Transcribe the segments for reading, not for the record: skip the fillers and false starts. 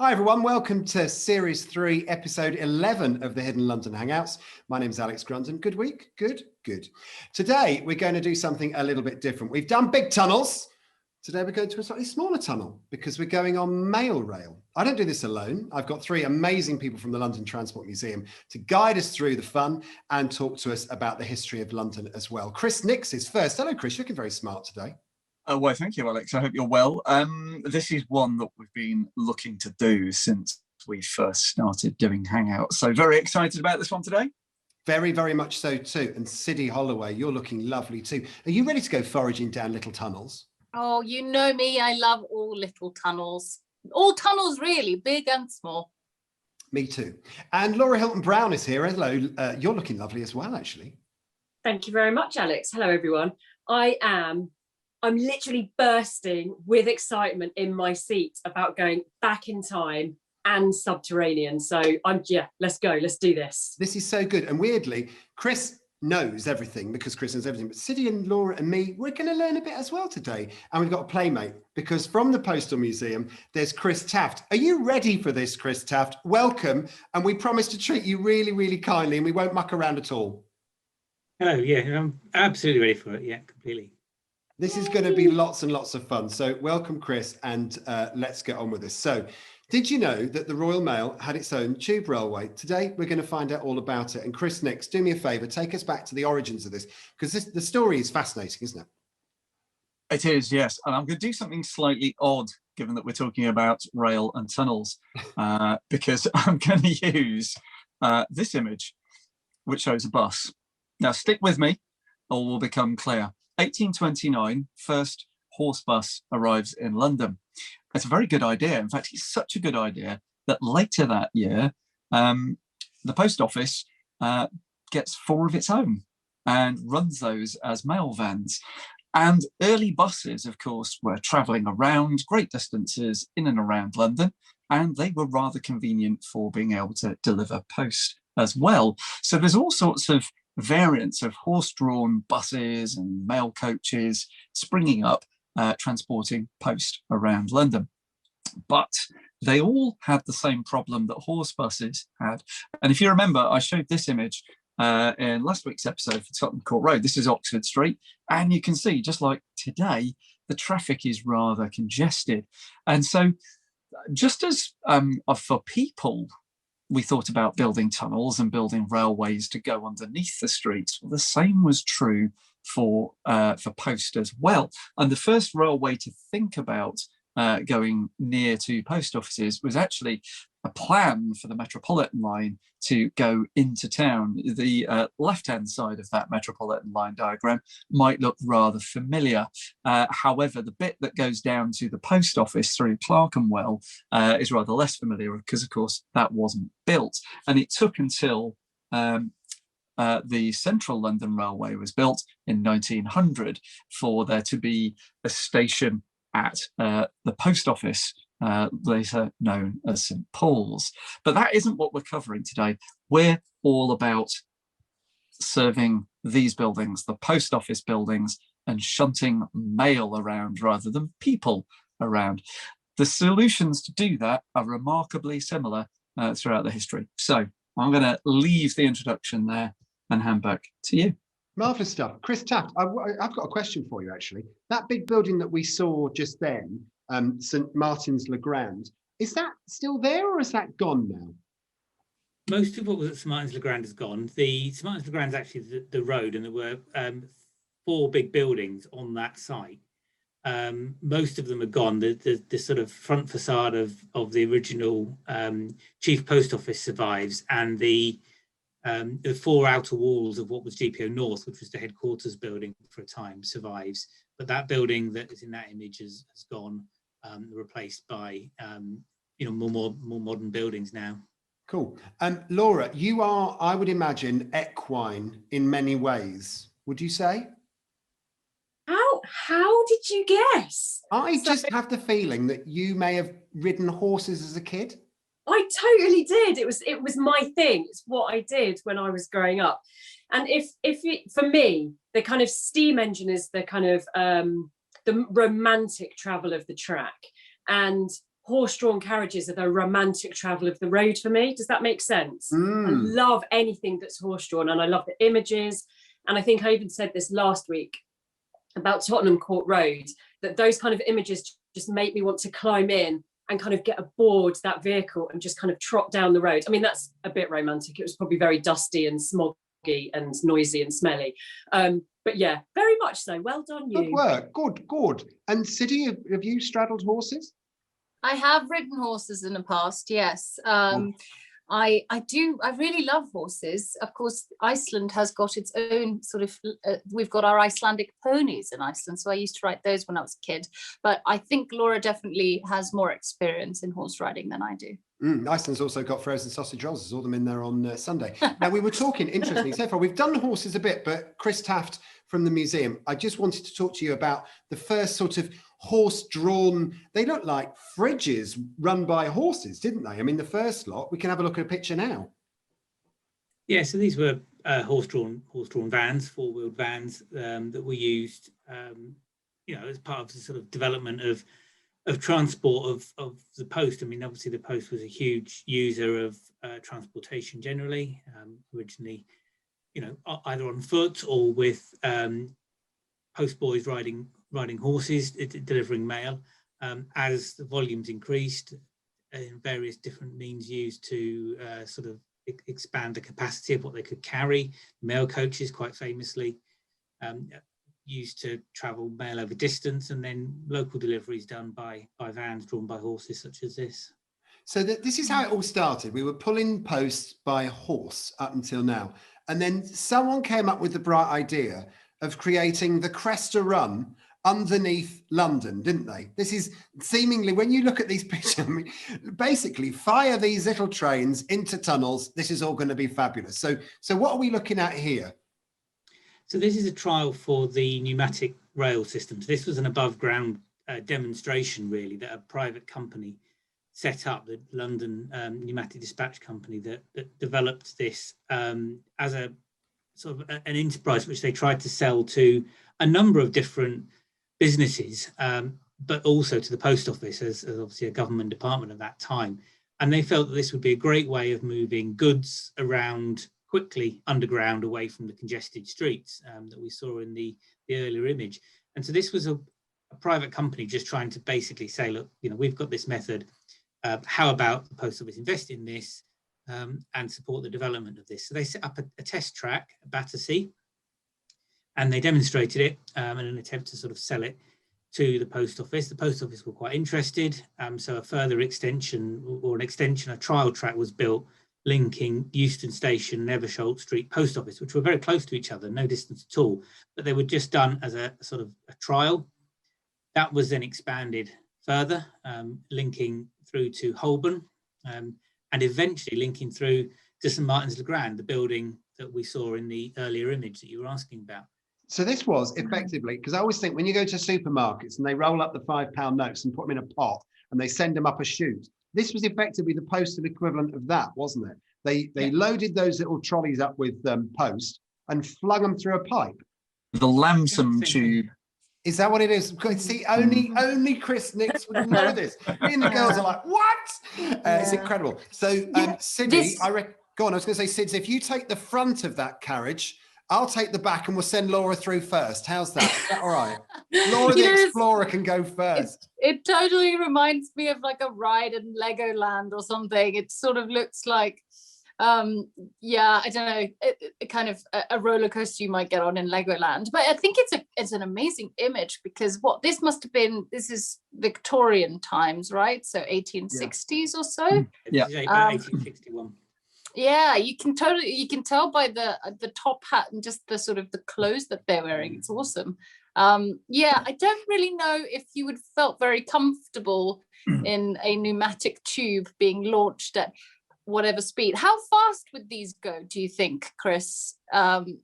Hi everyone, welcome to Series 3, Episode 11 of the Hidden London Hangouts. My name is Alex Grunton. Good week? Good. Today we're going to do something a little bit different. We've done big tunnels. Today we're going to a slightly smaller tunnel because we're going on mail rail. I don't do this alone. I've got three amazing people from the London Transport Museum to guide us through the fun and talk to us about the history of London as well. Chris Nix is first. Hello Chris, you're looking very smart today. Well, thank you, Alex. I hope you're well. This is one that we've been looking to do since we first started doing Hangouts. So very excited about this one today. Very, very much so too. And Siddy Holloway, you're looking lovely too. Are you ready to go foraging down little tunnels? Oh, you know me, I love all little tunnels. All tunnels really, big and small. Me too. And Laura Hilton-Brown is here. Hello, you're looking lovely as well, actually. Thank you very much, Alex. Hello, everyone. I'm literally bursting with excitement in my seat about going back in time and subterranean. So let's go. Let's do this. This is so good. And weirdly, Chris knows everything because Chris knows everything. But Siddy and Laura and me, we're going to learn a bit as well today. And we've got a playmate because from the Postal Museum, there's Chris Taft. Are you ready for this, Chris Taft? Welcome. And we promise to treat you really, really kindly and we won't muck around at all. Hello. Yeah, I'm absolutely ready for it. Yeah, completely. This is going to be lots and lots of fun. So welcome, Chris, and let's get on with this. So did you know that the Royal Mail had its own tube railway? Today, we're going to find out all about it. And Chris Nix, do me a favour, take us back to the origins of this, because the story is fascinating, isn't it? It is, yes. And I'm going to do something slightly odd, given that we're talking about rail and tunnels, because I'm going to use this image, which shows a bus. Now, stick with me, all will become clear. 1829, first horse bus arrives in London. It's a very good idea. In fact, it's such a good idea that later that year, the post office gets 4 of its own and runs those as mail vans. And early buses, of course, were travelling around great distances in and around London, and they were rather convenient for being able to deliver post as well. So there's all sorts of variants of horse-drawn buses and mail coaches springing up, transporting post around London. But they all had the same problem that horse buses had. And if you remember, I showed this image in last week's episode for Tottenham Court Road. This is Oxford Street. And you can see, just like today, the traffic is rather congested. And so just as for people, we thought about building tunnels and building railways to go underneath the streets. Well, the same was true for post as well. And the first railway to think about going near to post offices was actually a plan for the Metropolitan line to go into town. The left-hand side of that Metropolitan line diagram might look rather familiar. However, the bit that goes down to the post office through Clerkenwell is rather less familiar because, of course, that wasn't built. And it took until the Central London Railway was built in 1900 for there to be a station at the post office, later known as St Paul's. But that isn't what we're covering today. We're all about serving these buildings, the post office buildings, and shunting mail around rather than people around. The solutions to do that are remarkably similar throughout the history. So I'm going to leave the introduction there and hand back to you. Marvellous stuff. Chris Taft, I've got a question for you, actually. That big building that we saw just then, St Martin's Le Grand, is that still there or is that gone now? Most of what was at St Martin's Le Grand is gone. The St Martin's Le Grand is actually the road, and there were 4 big buildings on that site. Most of them are gone. The sort of front facade of the original Chief Post Office survives, and the 4 outer walls of what was GPO North, which was the headquarters building for a time, survives. But that building that is in that image has gone, replaced by more modern buildings now. Cool. Laura, you are, I would imagine, equine in many ways. Would you say? How did you guess? I just have the feeling that you may have ridden horses as a kid. I totally did. It was my thing. It's what I did when I was growing up. And for me, the kind of steam engine is the kind of the romantic travel of the track, and horse-drawn carriages are the romantic travel of the road for me. Does that make sense? I love anything that's horse-drawn, and I love the images. And I think I even said this last week about Tottenham Court Road, that those kind of images just make me want to climb in and kind of get aboard that vehicle and just kind of trot down the road. I mean, that's a bit romantic. It was probably very dusty and smoggy and noisy and smelly. But yeah, very much so. Well done, you. Good work. Good. And Siddy, have you straddled horses? I have ridden horses in the past, yes. I really love horses. Of course, Iceland has got its own sort of, we've got our Icelandic ponies in Iceland. So I used to ride those when I was a kid. But I think Laura definitely has more experience in horse riding than I do. Iceland's also got frozen sausage rolls. I saw them in there on Sunday. Now, we were talking, interestingly, so far, we've done horses a bit, but Chris Taft from the museum, I just wanted to talk to you about the first sort of horse-drawn, they look like fridges run by horses, didn't they? I mean, the first lot, we can have a look at a picture now. Yeah, so these were horse-drawn vans, four-wheeled vans that were used, as part of the sort of development of transport of the post. I mean, obviously the post was a huge user of transportation generally, originally, either on foot or with post boys riding horses, delivering mail. As the volumes increased, various different means used to sort of expand the capacity of what they could carry. Mail coaches, quite famously, used to travel mail over distance, and then local deliveries done by vans drawn by horses such as this. So this is how it all started. We were pulling posts by horse up until now. And then someone came up with the bright idea of creating the Cresta Run underneath London, didn't they? This is seemingly, when you look at these pictures, I mean, basically fire these little trains into tunnels. This is all going to be fabulous. So what are we looking at here? So this is a trial for the pneumatic rail systems. This was an above ground demonstration, really, that a private company set up, the London Pneumatic Dispatch Company, that developed this as a sort of an enterprise which they tried to sell to a number of different businesses, but also to the post office as obviously a government department at that time. And they felt that this would be a great way of moving goods around quickly underground away from the congested streets that we saw in the earlier image. And so this was a private company just trying to basically say, look, we've got this method. How about the post office invest in this and support the development of this? So they set up a test track at Battersea, and they demonstrated it in an attempt to sort of sell it to the post office. The post office were quite interested. So a further extension, a trial track was built linking Euston Station and Eversholt Street post office, which were very close to each other, no distance at all, but they were just done as a sort of a trial. That was then expanded further, linking through to Holborn, and eventually linking through to St Martin's le Grand, the building that we saw in the earlier image that you were asking about. So this was effectively, because I always think when you go to supermarkets and they roll up the £5 notes and put them in a pot and they send them up a chute, this was effectively the postal equivalent of that, wasn't it? They loaded those little trolleys up with post and flung them through a pipe. The Lamsom tube. Is that what it is? See, only Chris Nix would know this. Me and the girls are like, what? It's incredible. So, Siddy, go on. I was going to say, Sids, if you take the front of that carriage, I'll take the back and we'll send Laura through first. How's that? Is that all right? Laura the Explorer can go first. It totally reminds me of like a ride in Legoland or something. It sort of looks like, I don't know, it kind of a roller coaster you might get on in Legoland. But I think it's an amazing image, because this is Victorian times, right? So 1860s or so. Yeah, 1861. Yeah, you can tell by the top hat and just the sort of the clothes that they're wearing. It's awesome. I don't really know if you would felt very comfortable in a pneumatic tube being launched at whatever speed. How fast would these go, do you think, Chris? Would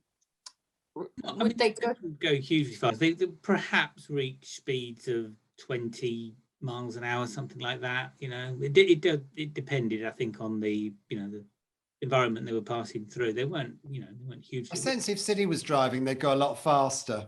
they go hugely fast? They perhaps reach speeds of 20 miles an hour, something like that. It depended, I think, on the environment they were passing through. They weren't hugely. I sense if Siddy was driving, they'd go a lot faster.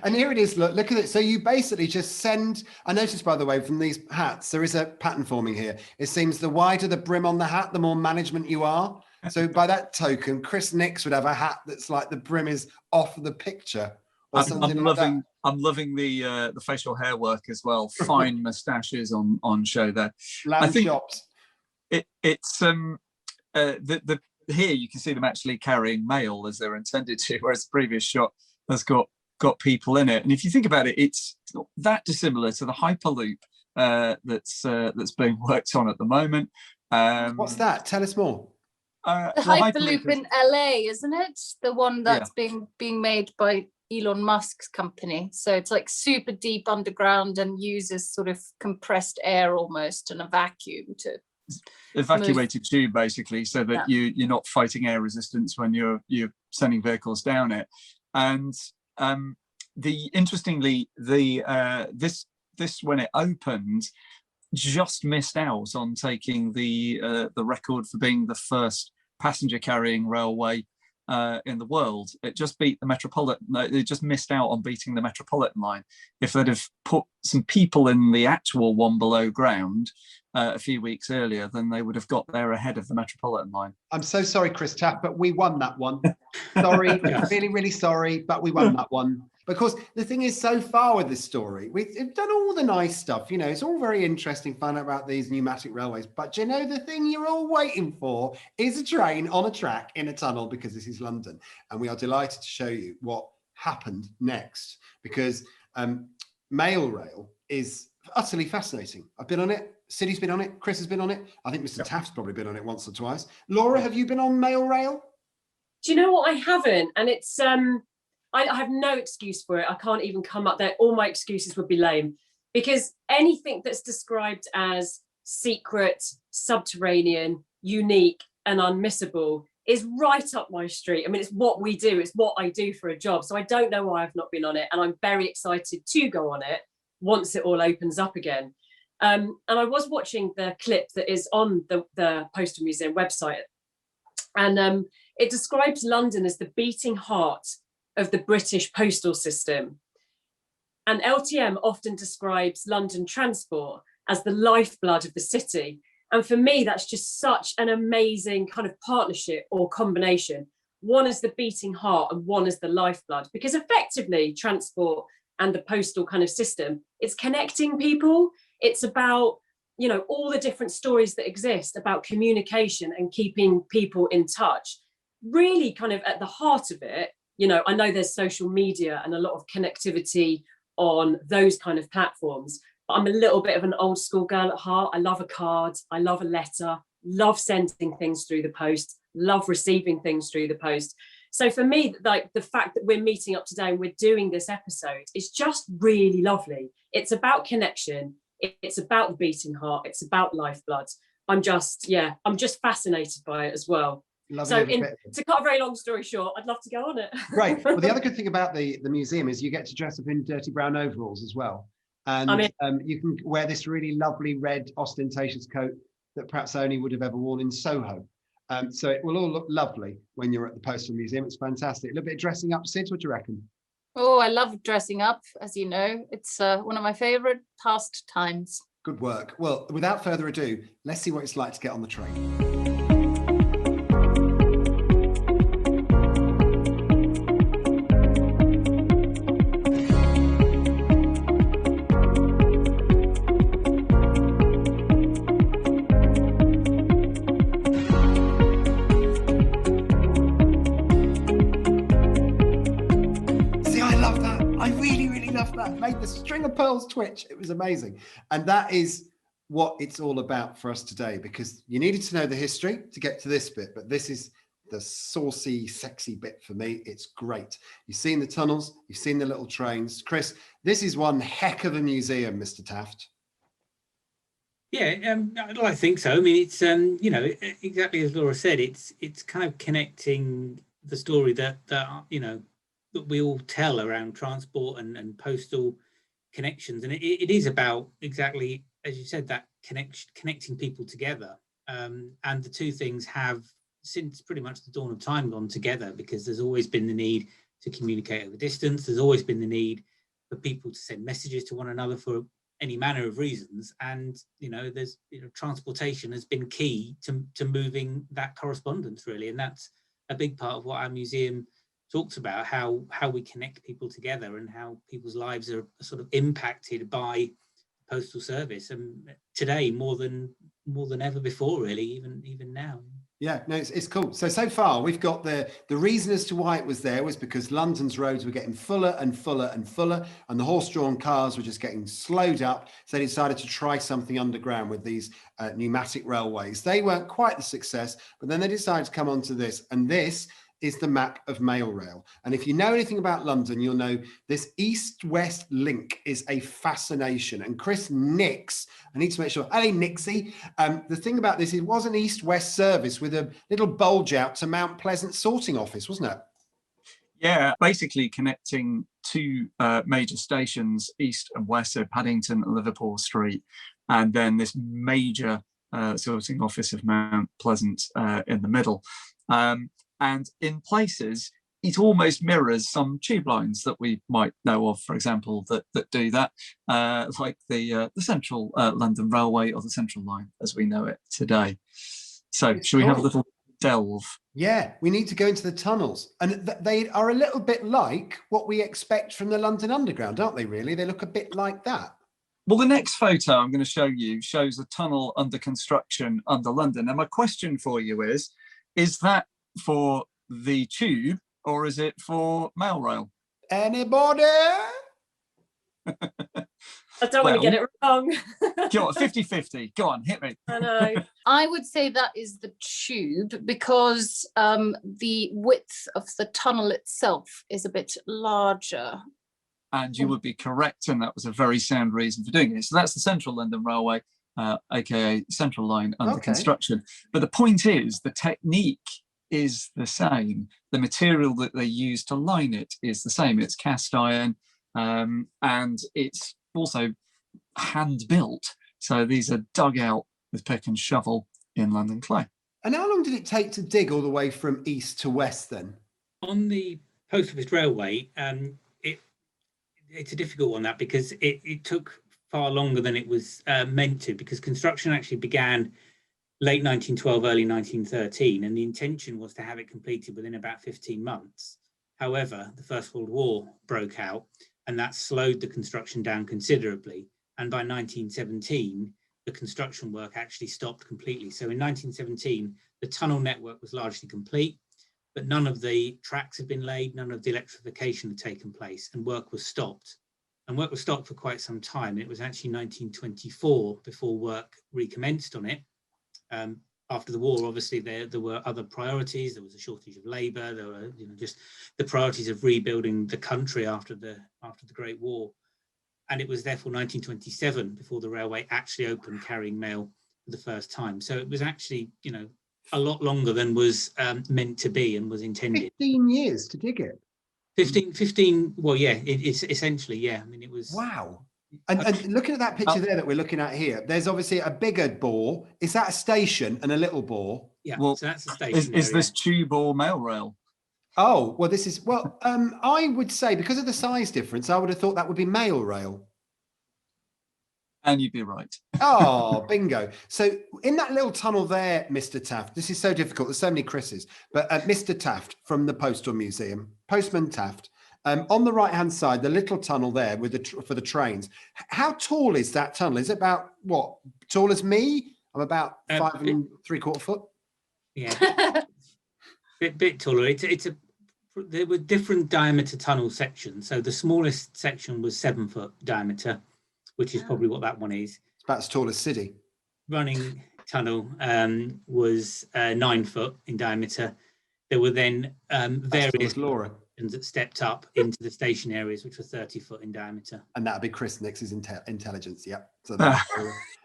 And here it is. Look at it. So you basically just send. I noticed, by the way, from these hats, there is a pattern forming here. It seems the wider the brim on the hat, the more management you are. So by that token, Chris Nix would have a hat that's like the brim is off the picture. Or something like that. I'm loving the facial hair work as well. Fine moustaches on show there. Lamb chops. It's here you can see them actually carrying mail as they're intended to, whereas the previous shot has got people in it. And if you think about it, it's not that dissimilar to the Hyperloop that's being worked on at the moment. What's that? Tell us more. The Hyperloop in LA, isn't it? The one that's being made by Elon Musk's company. So it's like super deep underground and uses sort of compressed air almost and a vacuum to evacuated tube, basically, so that you're not fighting air resistance when you're sending vehicles down it. And interestingly, this when it opened, just missed out on taking the record for being the first passenger carrying railway in the world. It just beat the Metropolitan. It just missed out on beating the Metropolitan line. If they'd have put some people in the actual one below ground a few weeks earlier, then they would have got there ahead of the Metropolitan line. I'm so sorry, Chris Taft, but we won that one. Sorry, really, really sorry, but we won that one. Because the thing is, so far with this story, we've done all the nice stuff. You know, it's all very interesting, fun about these pneumatic railways. But you know, the thing you're all waiting for is a train on a track in a tunnel, because this is London. And we are delighted to show you what happened next, because Mail Rail is utterly fascinating. I've been on it. Siddy's been on it. Chris has been on it. I think Mr. Taft's probably been on it once or twice. Laura, have you been on Mail Rail? Do you know what? I haven't. And it's... I have no excuse for it. I can't even come up there. All my excuses would be lame, because anything that's described as secret, subterranean, unique, and unmissable is right up my street. I mean, it's what we do. It's what I do for a job. So I don't know why I've not been on it. And I'm very excited to go on it once it all opens up again. And I was watching the clip that is on the Postal Museum website. And it describes London as the beating heart of the British postal system. And LTM often describes London transport as the lifeblood of the city. And for me, that's just such an amazing kind of partnership or combination. One is the beating heart and one is the lifeblood, because effectively transport and the postal kind of system, it's connecting people. It's about, you know, all the different stories that exist about communication and keeping people in touch. Really kind of at the heart of it, you know, I know there's social media and a lot of connectivity on those kind of platforms, but I'm a little bit of an old school girl at heart. I love a card, I love a letter, love sending things through the post, love receiving things through the post. So for me, like the fact that we're meeting up today and we're doing this episode is just really lovely. It's about connection. It's about the beating heart. It's about lifeblood. I'm just fascinated by it as well. So to cut a very long story short, I'd love to go on it. Right. Well, the other good thing about the museum is you get to dress up in dirty brown overalls as well. And you can wear this really lovely red ostentatious coat that perhaps only would have ever worn in Soho. So it will all look lovely when you're at the Postal Museum. It's fantastic. A little bit of dressing up. Sid, what do you reckon? Oh, I love dressing up, as you know. It's one of my favourite pastimes. Good work. Well, without further ado, let's see what it's like to get on the train. Made the string of pearls twitch. It was amazing. And that is what it's all about for us today, because you needed to know the history to get to this bit, but this is the saucy, sexy bit for me. It's great. You've seen the tunnels, you've seen the little trains. Chris, this is one heck of a museum, Mr. Taft. Yeah, I think so. I mean, it's you know, exactly as Laura said, it's kind of connecting the story that you know, that we all tell around transport and postal connections, and it is about, exactly as you said, that connecting people together, and the two things have since pretty much the dawn of time gone together, because there's always been the need to communicate over distance. There's always been the need for people to send messages to one another for any manner of reasons. And, there's, transportation has been key to moving that correspondence, really. And that's a big part of what our museum talks about, how we connect people together and how people's lives are sort of impacted by postal service, and today more than ever before, really, even now. Yeah, no, it's cool. So far we've got the reason as to why it was there was because London's roads were getting fuller and fuller and fuller, and the horse-drawn cars were just getting slowed up. So they decided to try something underground with these pneumatic railways. They weren't quite the success, but then they decided to come onto this, and this is the map of mail rail. And if you know anything about London, you'll know this east-west link is a fascination. And Chris nicks, I need to make sure, hey Nixie, the thing about this, it was an east-west service with a little bulge out to Mount Pleasant sorting office, wasn't it? Yeah, basically connecting two major stations, east and west, so Paddington and Liverpool Street, and then this major sorting office of Mount Pleasant in the middle. And in places, it almost mirrors some tube lines that we might know of, for example, that do that, like the Central London Railway or the Central Line as we know it today. So should we have a little delve? Yeah, we need to go into the tunnels. And they are a little bit like what we expect from the London Underground, aren't they, really? They look a bit like that. Well, the next photo I'm going to show you shows a tunnel under construction under London. And my question for you is that for the tube or is it for mail rail? Anybody? I don't want to get it wrong. Go on, 50-50. Go on, hit me. I know. I would say that is the tube because the width of the tunnel itself is a bit larger. And you would be correct, and that was a very sound reason for doing it. So that's the Central London Railway, aka Central Line under construction. But the point is, the technique is the same. The material that they use to line it is the same. It's cast iron, and it's also hand built. So these are dug out with pick and shovel in London clay. And how long did it take to dig all the way from east to west then? On the Post Office Railway, it's a difficult one, that, because it took far longer than it was meant to, because construction actually began late 1912, early 1913, and the intention was to have it completed within about 15 months. However, the First World War broke out, and that slowed the construction down considerably. And by 1917, the construction work actually stopped completely. So in 1917, the tunnel network was largely complete, but none of the tracks had been laid, none of the electrification had taken place, and work was stopped. And work was stopped for quite some time. It was actually 1924 before work recommenced on it. After the war, obviously, there were other priorities. There was a shortage of labour. There were, just the priorities of rebuilding the country after the Great War. And it was therefore 1927 before the railway actually opened carrying mail for the first time. So it was actually, a lot longer than was meant to be and was intended. 15 years to dig it. 15, well, yeah, it's essentially, yeah. I mean, it was... Wow. And looking at that picture there that we're looking at here, there's obviously a bigger bore. Is that a station and a little bore? Yeah, well, so that's a station. Is this tube or mail rail? Oh, well, this is, I would say because of the size difference, I would have thought that would be mail rail. And you'd be right. Oh, bingo. So in that little tunnel there, Mr. Taft, this is so difficult. There's so many Chris's, but Mr. Taft from the Postal Museum, Postman Taft, on the right-hand side, the little tunnel there with for the trains. How tall is that tunnel? Is it about, what, tall as me? I'm about 5 3/4 foot. Yeah, bit taller. There were different diameter tunnel sections. So the smallest section was 7 foot diameter, which is probably what that one is. It's about as tall as City. Running tunnel was 9 foot in diameter. There were then various Laura that stepped up into the station areas, which were 30 foot in diameter. And that'd be Chris Nix's intelligence. Yep. So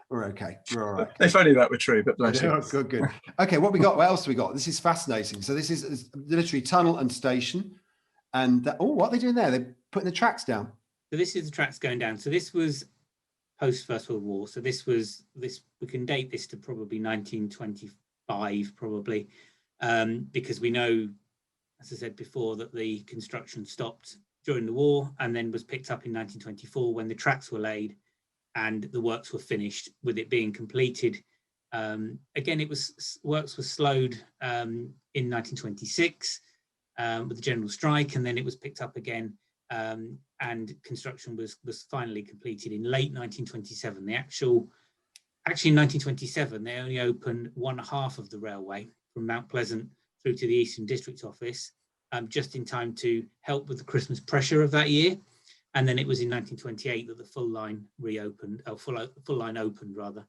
we're okay. We're all right. If only that were true, but bless you. Good. Okay, what else do we got? This is fascinating. So this is literally tunnel and station. And what are they doing there? They're putting the tracks down. So this is the tracks going down. So this was post First World War. So we can date this to probably 1925, probably, because we know as I said before, that the construction stopped during the war and then was picked up in 1924 when the tracks were laid and the works were finished, with it being completed. Again, works were slowed in 1926 with the general strike, and then it was picked up again, and construction was finally completed in late 1927. Actually in 1927, they only opened one half of the railway from Mount Pleasant through to the Eastern District Office, just in time to help with the Christmas pressure of that year. And then it was in 1928 that the full line reopened, or full line opened rather,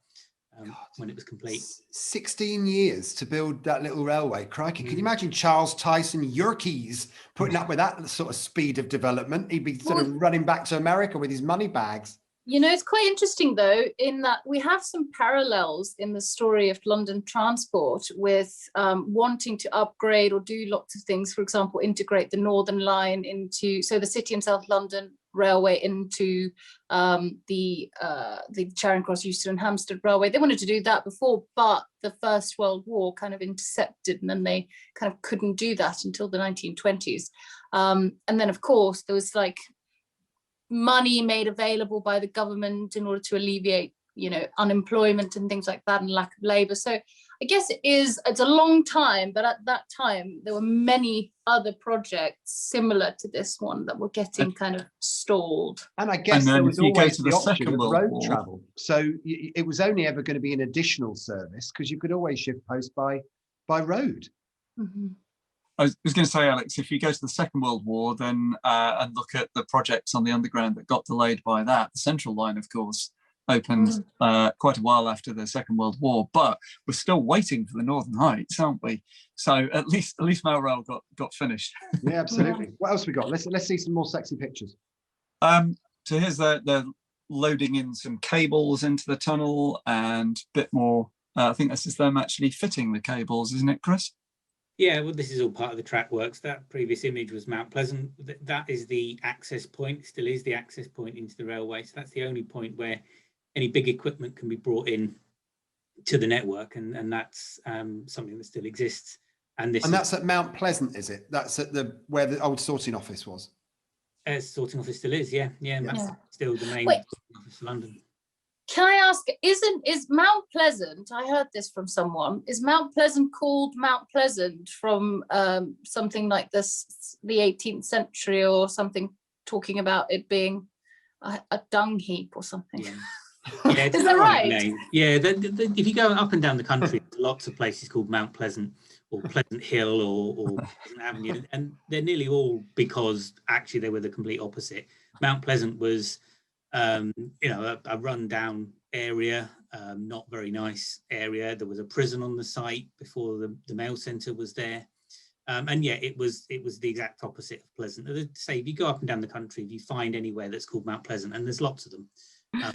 when it was complete. 16 years to build that little railway. Crikey, can you imagine Charles Tyson Yerkes putting up with that sort of speed of development? He'd be sort of running back to America with his money bags. You know, it's quite interesting, though, in that we have some parallels in the story of London transport with wanting to upgrade or do lots of things. For example, integrate the Northern Line into, so the City and South London Railway into the Charing Cross, Euston and Hampstead Railway. They wanted to do that before, but the First World War kind of intercepted, and then they kind of couldn't do that until the 1920s. And then, of course, there was like money made available by the government in order to alleviate, you know, unemployment and things like that, and lack of labor. So I guess it's a long time, but at that time there were many other projects similar to this one that were getting kind of stalled. And I guess there was always the option of road travel. So it was only ever going to be an additional service because you could always shift post by road. Mm-hmm. I was going to say, Alex, if you go to the Second World War, then and look at the projects on the Underground that got delayed by that, the Central Line, of course, opened quite a while after the Second World War, but we're still waiting for the Northern Heights, aren't we? So at least Mail Rail got finished. Yeah, absolutely. What else we got? Let's see some more sexy pictures. So here's they're loading in some cables into the tunnel and a bit more. I think this is them actually fitting the cables, isn't it, Chris? Yeah, well, this is all part of the track works. That previous image was Mount Pleasant. That is the access point, still is the access point into the railway. So that's the only point where any big equipment can be brought in to the network, and that's something that still exists. And that's at Mount Pleasant, is it? That's at where the old sorting office was. Sorting office still is, yeah. That's still the main office of London. Can I ask, is Mount Pleasant, I heard this from someone, is Mount Pleasant called Mount Pleasant from something like this, the 18th century or something, talking about it being a dung heap or something? Yeah, is that right? Name. Yeah, if you go up and down the country, there's lots of places called Mount Pleasant or Pleasant Hill or Pleasant Avenue, and they're nearly all because actually they were the complete opposite. Mount Pleasant was a run-down area, not very nice area. There was a prison on the site before the mail centre was there, and yeah, it was the exact opposite of Pleasant. Say, if you go up and down the country, if you find anywhere that's called Mount Pleasant, and there's lots of them,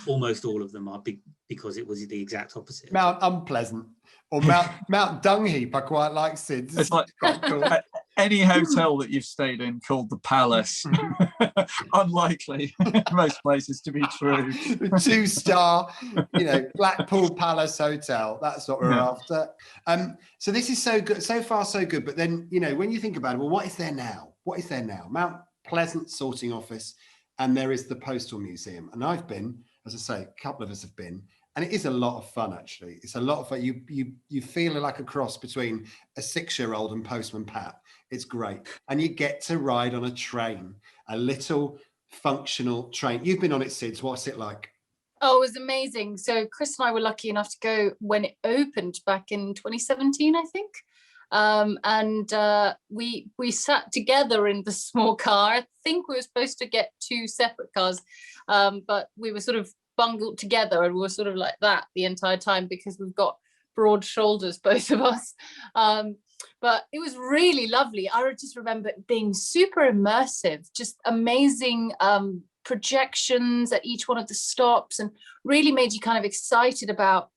almost all of them are big because it was the exact opposite. Mount Unpleasant or Mount Dung Heap. I quite like Sid's. It's like quite cool. Any hotel that you've stayed in called the Palace. Unlikely most places to be true. The 2-star, Blackpool Palace Hotel. That's what we're after. So this is so good. So far, so good. But then, when you think about it, well, what is there now? What is there now? Mount Pleasant sorting office, and there is the Postal Museum. And I've been, as I say, a couple of us have been. And it is a lot of fun, actually. It's a lot of fun. You feel like a cross between a 6-year-old and Postman Pat. It's great. And you get to ride on a train, a little functional train. You've been on it, Sid. What's it like? Oh, it was amazing. So Chris and I were lucky enough to go when it opened back in 2017, I think. We sat together in the small car. I think we were supposed to get 2 separate cars, but we were sort of bungled together, and we were sort of like that the entire time because we've got broad shoulders, both of us. But it was really lovely. I just remember it being super immersive, just amazing projections at each one of the stops, and really made you kind of excited about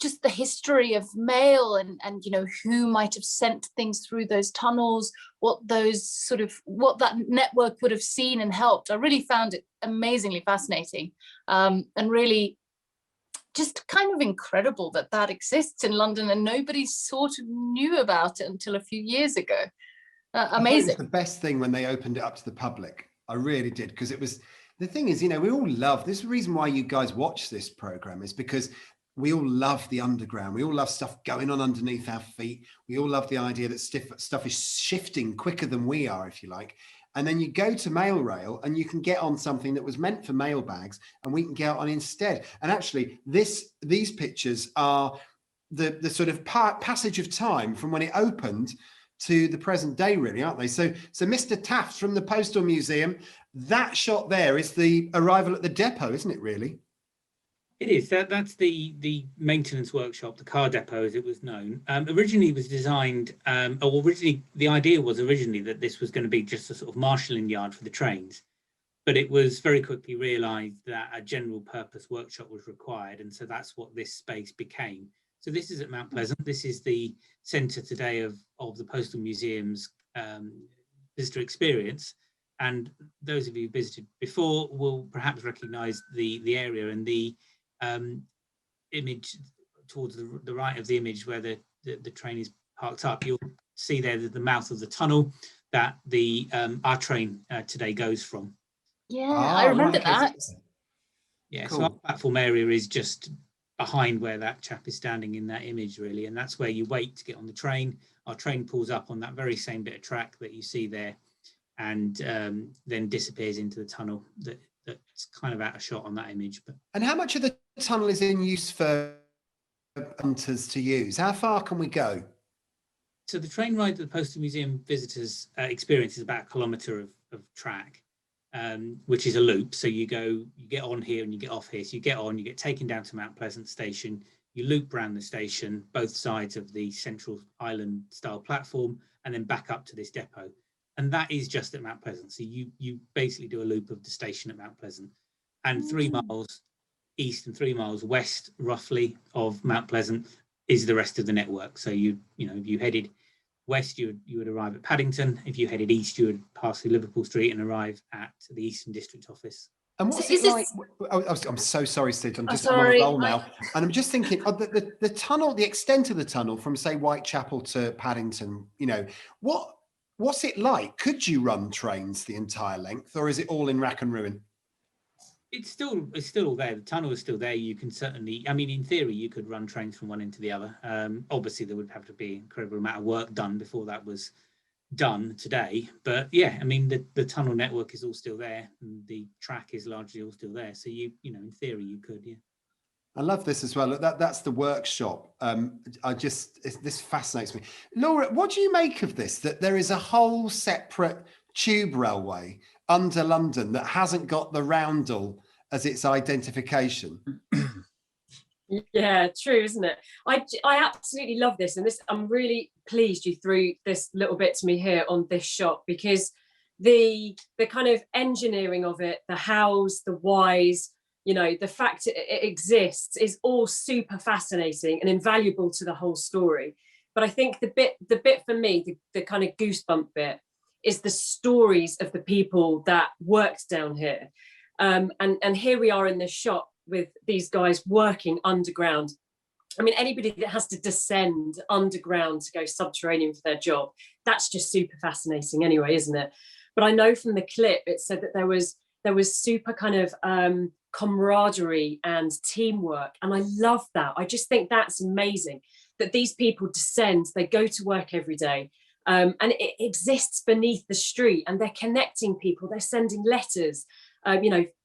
just the history of mail and who might have sent things through those tunnels, what that network would have seen and helped. I really found it amazingly fascinating, and really just kind of incredible that exists in London and nobody sort of knew about it until a few years ago. I thought it Amazing. was the best thing when they opened it up to the public. I really did, because it was, the thing is, you know, we all love, this is the reason why you guys watch this program, is because we all love the underground. We all love stuff going on underneath our feet. We all love the idea that stuff is shifting quicker than we are, if you like. And then you go to Mail Rail and you can get on something that was meant for mail bags, and we can get on instead. And actually, these pictures are the sort of passage of time from when it opened to the present day, really, aren't they? So Mr. Taft from the Postal Museum, that shot there is the arrival at the depot, isn't it, really? It is. That's the maintenance workshop, the car depot as it was known. Originally it was designed, originally the idea was originally that this was going to be just a sort of marshalling yard for the trains. But it was very quickly realised that a general purpose workshop was required. And so that's what this space became. So this is at Mount Pleasant. This is the centre today of the Postal Museum's visitor experience. And those of you who visited before will perhaps recognise the area, and the image towards the right of the image where the train is parked up. You'll see there the mouth of the tunnel that our train today goes from. Yeah, I remember that. Yeah, cool. So our platform area is just behind where that chap is standing in that image, really, and that's where you wait to get on the train. Our train pulls up on that very same bit of track that you see there, and then disappears into the tunnel that's kind of out of shot on that image. And how much of the tunnel is in use for hunters to use? How far can we go? So the train ride that the Postal Museum visitors experience is about 1 kilometre of track, which is a loop. So you get on here and you get off here. So you get on, you get taken down to Mount Pleasant station, you loop around the station, both sides of the central island style platform, and then back up to this depot. And that is just at Mount Pleasant. So you basically do a loop of the station at Mount Pleasant, and 3 miles east and 3 miles west, roughly, of Mount Pleasant is the rest of the network. So if you headed west, you would arrive at Paddington. If you headed east, you would pass through Liverpool Street and arrive at the Eastern District Office. And what's it like? I'm so sorry, Sid. I'm on a roll now. And I'm just thinking of the tunnel, the extent of the tunnel from, say, Whitechapel to Paddington, what's it like? Could you run trains the entire length, or is it all in rack and ruin? It's still there. The tunnel is still there. You can certainly, in theory, you could run trains from one end to the other. Obviously, there would have to be an incredible amount of work done before that was done today. But yeah, the tunnel network is all still there, and the track is largely all still there. So in theory, you could, yeah. I love this as well. Look, that's the workshop. This fascinates me. Laura, what do you make of this? That there is a whole separate tube railway under London that hasn't got the roundel as its identification. Yeah, true, isn't it? I absolutely love this, and I'm really pleased you threw this little bit to me here on this shot, because the kind of engineering of it, the hows, the whys, the fact it exists is all super fascinating and invaluable to the whole story. But I think the bit for me, the kind of goosebump bit, is the stories of the people that worked down here. And here we are in this shot with these guys working underground. Anybody that has to descend underground to go subterranean for their job, that's just super fascinating anyway, isn't it? But I know from the clip, it said that there was super kind of camaraderie and teamwork. And I love that. I just think that's amazing that these people descend, they go to work every day. And it exists beneath the street, and they're connecting people, they're sending letters,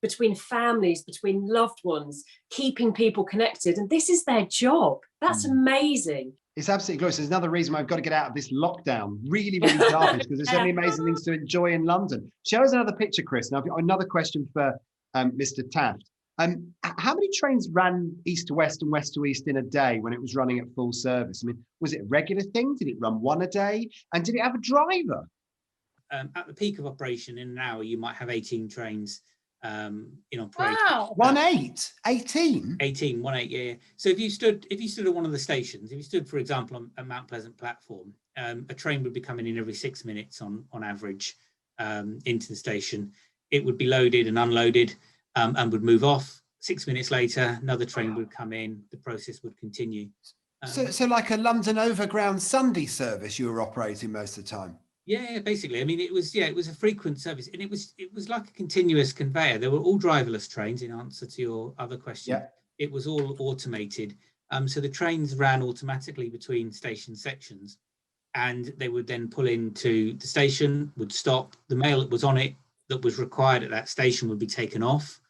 between families, between loved ones, keeping people connected. And this is their job. That's amazing. It's absolutely glorious. There's another reason why I've got to get out of this lockdown. Really, really darkish, because there's so many amazing things to enjoy in London. Show us another picture, Chris. Now, I've got another question for Mr. Taft. How many trains ran east to west and west to east in a day when it was running at full service? Was it a regular thing? Did it run one a day? And did it have a driver? At the peak of operation, in an hour, you might have 18 trains in operation. Wow. 18? 18, yeah. So if you stood at one of the stations, if you stood, for example, on a Mount Pleasant platform, a train would be coming in every 6 minutes on average into the station. It would be loaded and unloaded and would move off. 6 minutes later, another train would come in. The process would continue. So like a London Overground Sunday service you were operating most of the time? Yeah, basically. I mean, it was a frequent service, and it was like a continuous conveyor. They were all driverless trains. In answer to your other question, it was all automated. So the trains ran automatically between station sections, and they would then pull into the station, would stop. The mail that was on it that was required at that station would be taken off.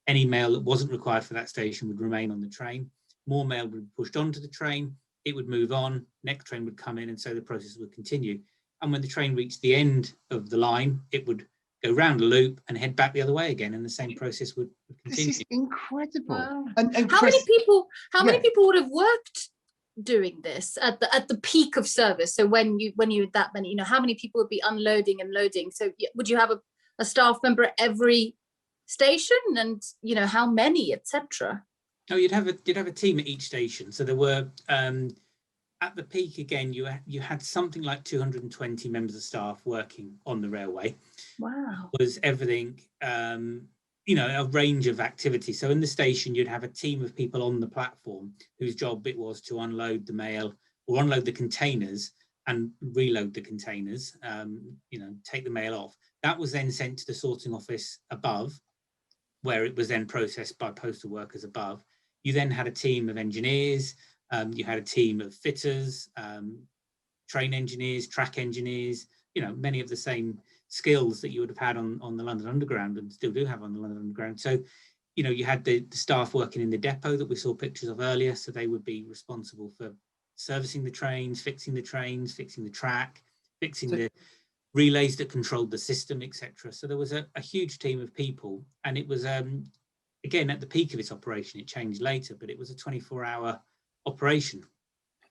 Any mail that wasn't required for that station would remain on the train. More mail would be pushed onto the train. It would move on. Next train would come in, and so the process would continue. And when the train reached the end of the line, it would go round a loop and head back the other way again, and the same process would continue. This is incredible. Wow. And How Chris, many people would have worked doing this at the peak of service? So when you had that many, how many people would be unloading and loading? So would you have a staff member at every station, and how many, etc.? Oh, you'd have a team at each station. So there were at the peak again, you had something like 220 members of staff working on the railway. Wow. It was everything, a range of activities. So in the station, you'd have a team of people on the platform whose job it was to unload the mail or unload the containers and reload the containers, take the mail off. That was then sent to the sorting office above, where it was then processed by postal workers above. You then had a team of engineers, you had a team of fitters, train engineers, track engineers, many of the same skills that you would have had on the London Underground and still do have on the London Underground. So, you had the staff working in the depot that we saw pictures of earlier. So they would be responsible for servicing the trains, fixing the track, fixing the relays that controlled the system, etc. So there was a huge team of people, and it was, again, at the peak of its operation. It changed later, but it was a 24-hour operation.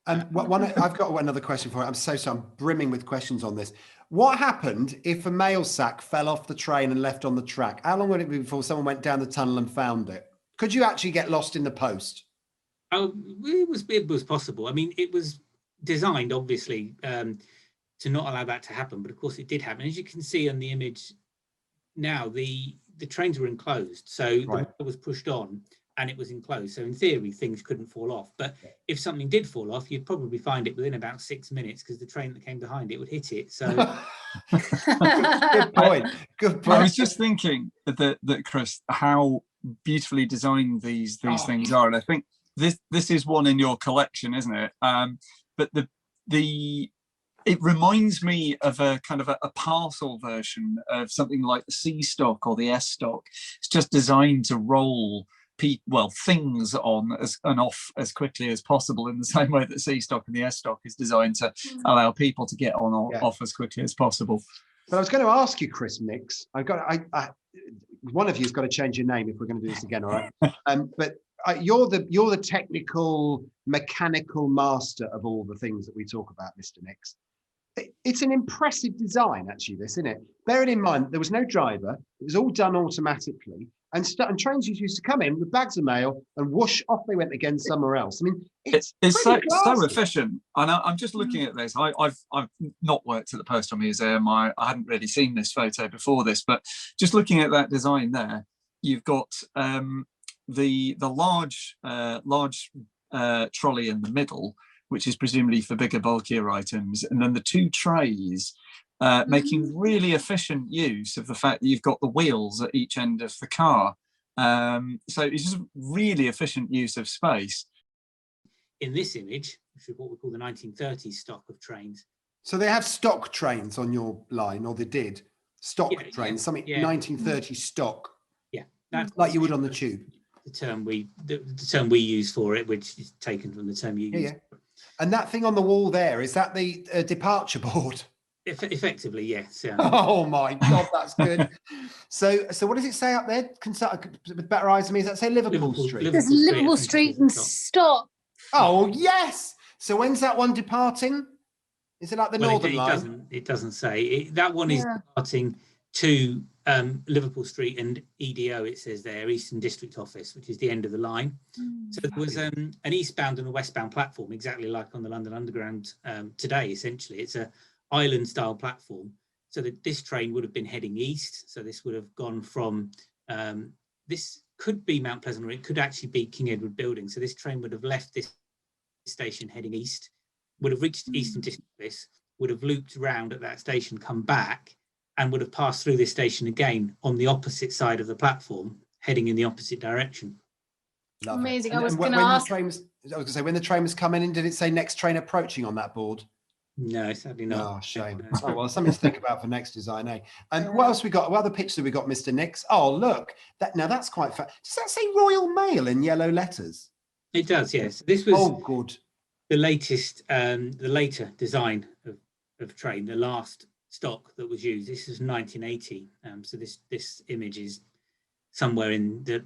I've got another question for you. I'm so sorry, I'm brimming with questions on this. What happened if a mail sack fell off the train and left on the track? How long would it be before someone went down the tunnel and found it? Could you actually get lost in the post? Oh, it was possible. I mean, it was designed, obviously, to not allow that to happen, but of course it did happen. As you can see on the image now, the trains were enclosed, so the mail was pushed on and it was enclosed. So in theory, things couldn't fall off. But if something did fall off, you'd probably find it within about 6 minutes, because the train that came behind it would hit it. So Good point. I was just thinking that Chris, how beautifully designed these things are, and I think this is one in your collection, isn't it? But it reminds me of a kind of a parcel version of something like the C stock or the S stock. It's just designed to roll things on and off as quickly as possible, in the same way that C stock and the S stock is designed to allow people to get on or off as quickly as possible. But I was going to ask you, Chris Nix, one of you's got to change your name if we're going to do this again, all right? But you're the technical, mechanical master of all the things that we talk about, Mr. Nix. It's an impressive design, actually, this, isn't it? Bearing in mind, there was no driver. It was all done automatically. And trains used to come in with bags of mail and whoosh, off they went again somewhere else. I mean, it's so efficient. And I'm just looking at this. I've not worked at the Postal Museum. I hadn't really seen this photo before this, but just looking at that design there, you've got the large trolley in the middle, which is presumably for bigger, bulkier items, and then the two trays, making really efficient use of the fact that you've got the wheels at each end of the car. So it's just really efficient use of space. In this image, which is what we call the 1930s stock of trains. So they have stock trains on your line, or they did? Stock trains, something 1930 stock. Yeah. That's like you would on the tube. The term we use for it, which is taken from the term you use. Yeah. And that thing on the wall there, is that the departure board? Effectively, yes. Yeah. Oh my God, that's good. So what does it say up there? With better eyes than me, does that say Liverpool Street? There's Liverpool Street and stop. Oh yes. So when's that one departing? Is it like the Northern Line? It doesn't say. That one is departing to Liverpool Street and EDO, it says there, Eastern District Office, which is the end of the line. So there was an eastbound and a westbound platform, exactly like on the London Underground today, essentially. It's a island style platform. So that this train would have been heading east. So this would have gone from, this could be Mount Pleasant, or it could actually be King Edward Building. So this train would have left this station heading east, would have reached Eastern District Office, would have looped around at that station, come back, and would have passed through this station again on the opposite side of the platform, heading in the opposite direction. Love Amazing. It. I was when going to ask. I was going to say, when the train was coming in, did it say next train approaching on that board? No, sadly not. Oh, shame. No. Oh, well, something to think about for next design, eh? And what else we got? What other pictures have we got, Mr. Nix? Oh, look. Now that's quite fun. Does that say Royal Mail in yellow letters? It does, yes. This was good. the latest, the later design of train, the last stock that was used. This is 1980. So this image is somewhere in the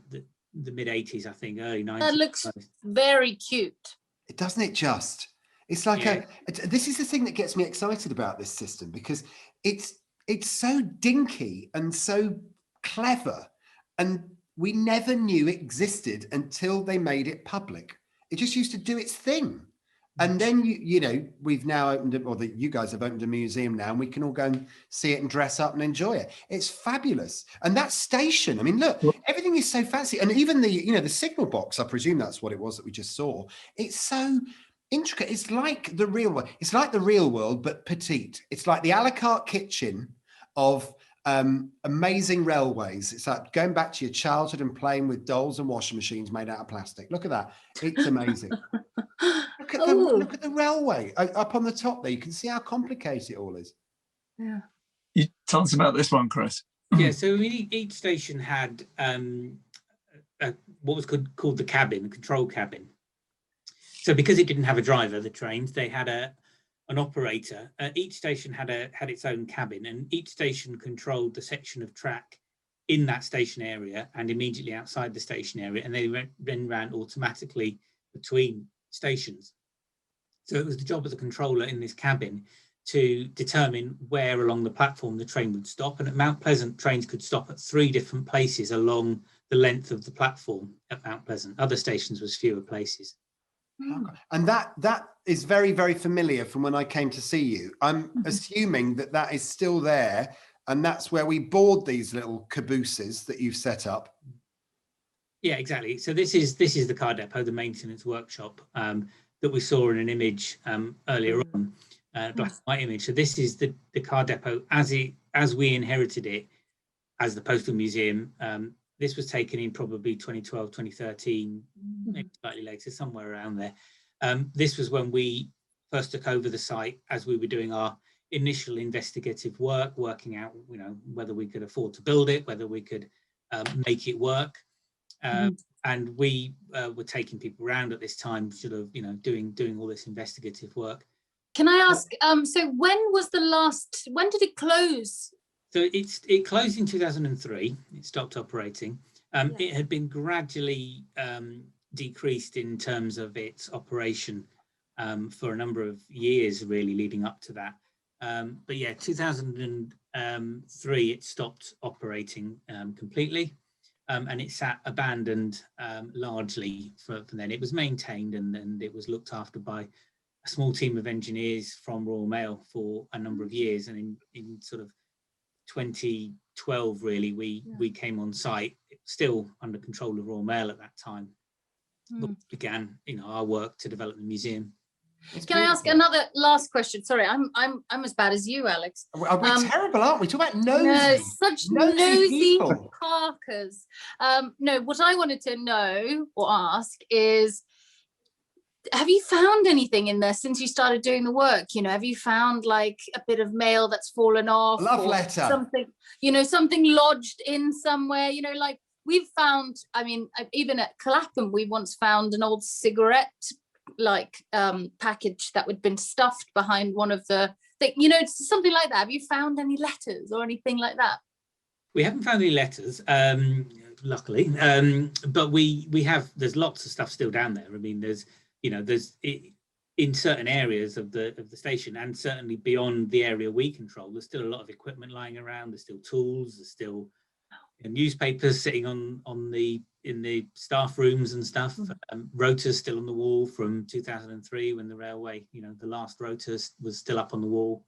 mid 80s, I think, early 90s. That looks very cute. It doesn't it just? It's like this is the thing that gets me excited about this system, because it's so dinky and so clever, and we never knew it existed until they made it public. It just used to do its thing. And then, you know, we've now opened it, or you guys have opened a museum now, and we can all go and see it and dress up and enjoy it. It's fabulous. And that station, I mean, look, everything is so fancy. And even the signal box, I presume that's what it was that we just saw. It's so intricate. It's like the real world. It's like the real world, but petite. It's like the a la carte kitchen of amazing railways. It's like going back to your childhood and playing with dolls and washing machines made out of plastic. Look at that. It's amazing. Look at the railway up on the top there. You can see how complicated it all is. Yeah. You tell us about this one, Chris. Yeah, so each station had what was called the cabin, the control cabin. So because it didn't have a driver, the trains, they had an operator. Each station had its own cabin, and each station controlled the section of track in that station area and immediately outside the station area, and they then ran automatically between stations. So it was the job of the controller in this cabin to determine where along the platform the train would stop. And at Mount Pleasant, trains could stop at 3 different places along the length of the platform at Mount Pleasant. Other stations was fewer places. And that is very, very familiar from when I came to see you. I'm assuming that is still there, and that's where we board these little cabooses that you've set up. Yeah, exactly. So this is the car depot, the maintenance workshop that we saw in an image earlier on, black and white image. So this is the car depot as we inherited it as the Postal Museum. This was taken in probably 2012, 2013, maybe slightly later, somewhere around there. This was when we first took over the site as we were doing our initial investigative work, working out, you know, whether we could afford to build it, whether we could make it work. And we were taking people around at this time, sort of, you know, doing all this investigative work. Can I ask, so when did it close? So it closed in 2003. It stopped operating. It had been gradually decreased in terms of its operation for a number of years, really, leading up to that. But yeah, 2003, it stopped operating completely. And it sat abandoned largely for then. It was maintained and it was looked after by a small team of engineers from Royal Mail for a number of years. And in sort of 2012, really, we came on site, still under control of Royal Mail at that time. But we began, you know, our work to develop the museum. Can I ask another last question? Sorry, I'm as bad as you, Alex. We're terrible, aren't we? Talk about nosy. No, such nosy people. parkers. No, what I wanted to know or ask is, have you found anything in there since you started doing the work? You know, have you found like a bit of mail that's fallen off? Love letter. Something, you know, something lodged in somewhere, you know, like we've found, I mean, even at Clapham, we once found an old cigarette package that had been stuffed behind one of the thing, you know, it's something like that. Have you found any letters or anything like that? We haven't found any letters, luckily, but we have. There's lots of stuff still down there. I mean, there's in certain areas of the station, and certainly beyond the area we control, there's still a lot of equipment lying around. There's still tools. There's still newspapers sitting in the staff rooms and stuff. Rotors still on the wall from 2003 when the railway, you know, the last rotor was still up on the wall.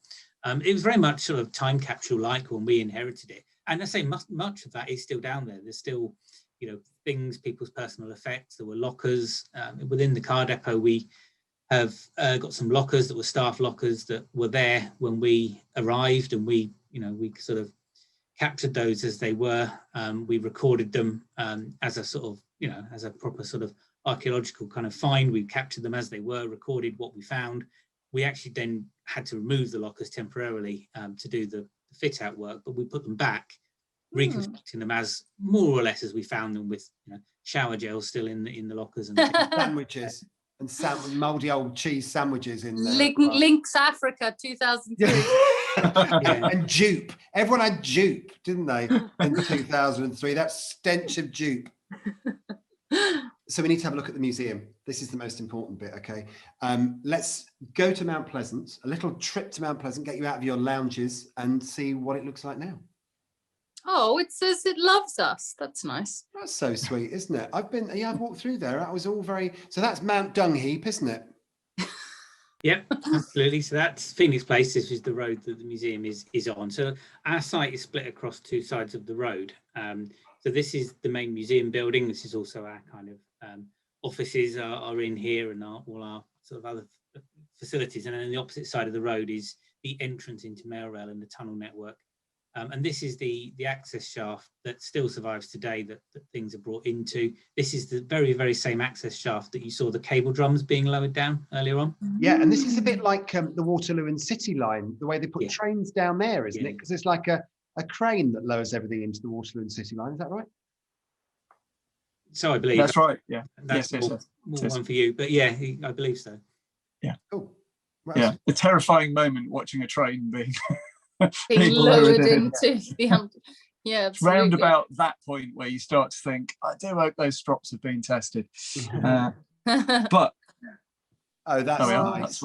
It was very much sort of time capsule like when we inherited it. And I say much of that is still down there. There's still, you know, things, people's personal effects. There were lockers within the car depot. We have got some lockers that were staff lockers that were there when we arrived, and we sort of captured those as they were. We recorded them as a sort of, as a proper sort of archaeological kind of find. We captured them as they were, recorded what we found. We actually then had to remove the lockers temporarily to do the fit out work, but we put them back, reconstructing them as more or less as we found them, with shower gel still in the lockers and sandwiches and mouldy old cheese sandwiches in there. Lynx Africa 2003. Yeah. And dupe. Everyone had dupe, didn't they, in 2003? That stench of dupe. So we need to have a look at the museum. This is the most important bit, okay? Let's go to Mount Pleasant, a little trip to Mount Pleasant, get you out of your lounges and see what it looks like now. Oh, it says it loves us. That's nice. That's so sweet, isn't it? I've walked through there. That was all very, so that's Mount Dung Heap, isn't it? Yep, absolutely. So that's Phoenix Place. This is the road that the museum is on. So our site is split across two sides of the road. So this is the main museum building. This is also our kind of offices are in here, and all our sort of other facilities. And then on the opposite side of the road is the entrance into Mailrail and the tunnel network. And this is the access shaft that still survives today, that things are brought into. This is the very, very same access shaft that you saw the cable drums being lowered down earlier on. Yeah, and this is a bit like the Waterloo and City line, the way they put trains down there, isn't it? Because it's like a crane that lowers everything into the Waterloo and City line. Is that right? So I believe that's right. Yeah, that's more one for you, but yeah, I believe so. Yeah. Cool. Right. Yeah, a terrifying moment watching a train being lowered into the it's round about that point where you start to think, I do hope those strops have been tested. But that's nice.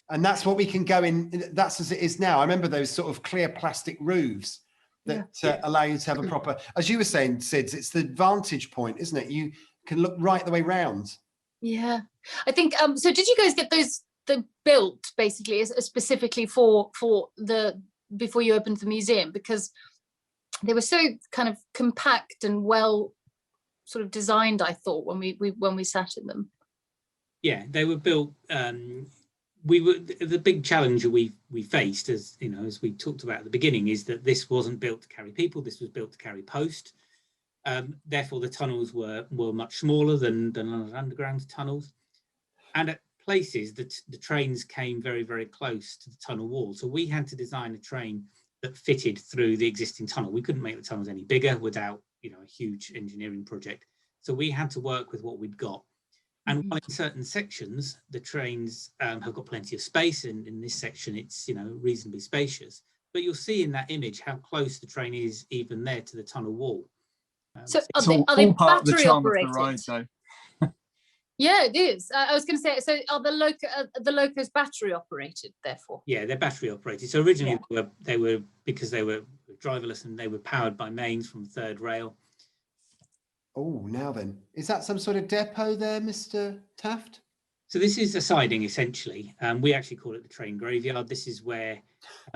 And that's what we can go in. That's as it is now. I remember those sort of clear plastic roofs that allow you to have a proper, as you were saying, Sids, it's the vantage point, isn't it? You can look right the way round. Yeah, I think so. Did you guys get those built basically specifically for the before you opened the museum, because they were so kind of compact and well sort of designed, I thought, when we sat in them? Yeah, they were built. The big challenge we faced, as as we talked about at the beginning, is that this wasn't built to carry people. This was built to carry post. Therefore, the tunnels were much smaller than underground tunnels, and at places the trains came very, very close to the tunnel wall. So we had to design a train that fitted through the existing tunnel. We couldn't make the tunnels any bigger without a huge engineering project. So we had to work with what we'd got. And while in certain sections, the trains have got plenty of space, and in this section, it's reasonably spacious. But you'll see in that image how close the train is even there to the tunnel wall. So are they part of the battery charm operated? Of the ride, though. Yeah, it is. I was going to say, so are the locos battery operated, therefore? Yeah, they're battery operated. So originally they were because they were driverless, and they were powered by mains from Third Rail. Oh, now then, is that some sort of depot there, Mr. Taft? So this is a siding, essentially. We actually call it the train graveyard. This is where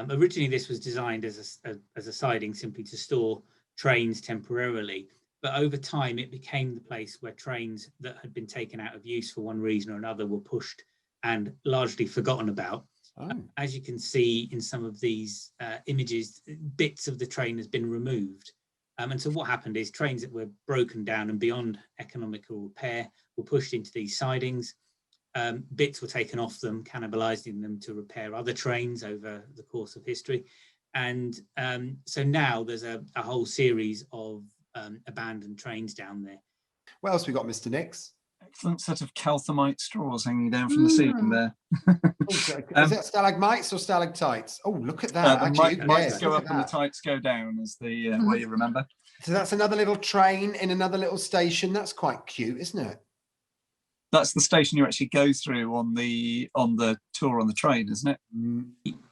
originally this was designed as a siding simply to store trains temporarily. But over time, it became the place where trains that had been taken out of use for one reason or another were pushed and largely forgotten about. Oh. As you can see in some of these images, bits of the train has been removed. And so what happened is trains that were broken down and beyond economical repair were pushed into these sidings. Bits were taken off them, cannibalizing them to repair other trains over the course of history. And so now there's a whole series of abandoned trains down there. What else we got, Mr. Nix? Excellent set of calthamite straws hanging down from the ceiling there. Is that stalagmites or stalactites? Oh, look at that. The mites go up and the tights go down, is the way you remember. So that's another little train in another little station. That's quite cute, isn't it? That's the station you actually go through on the tour on the train, isn't it?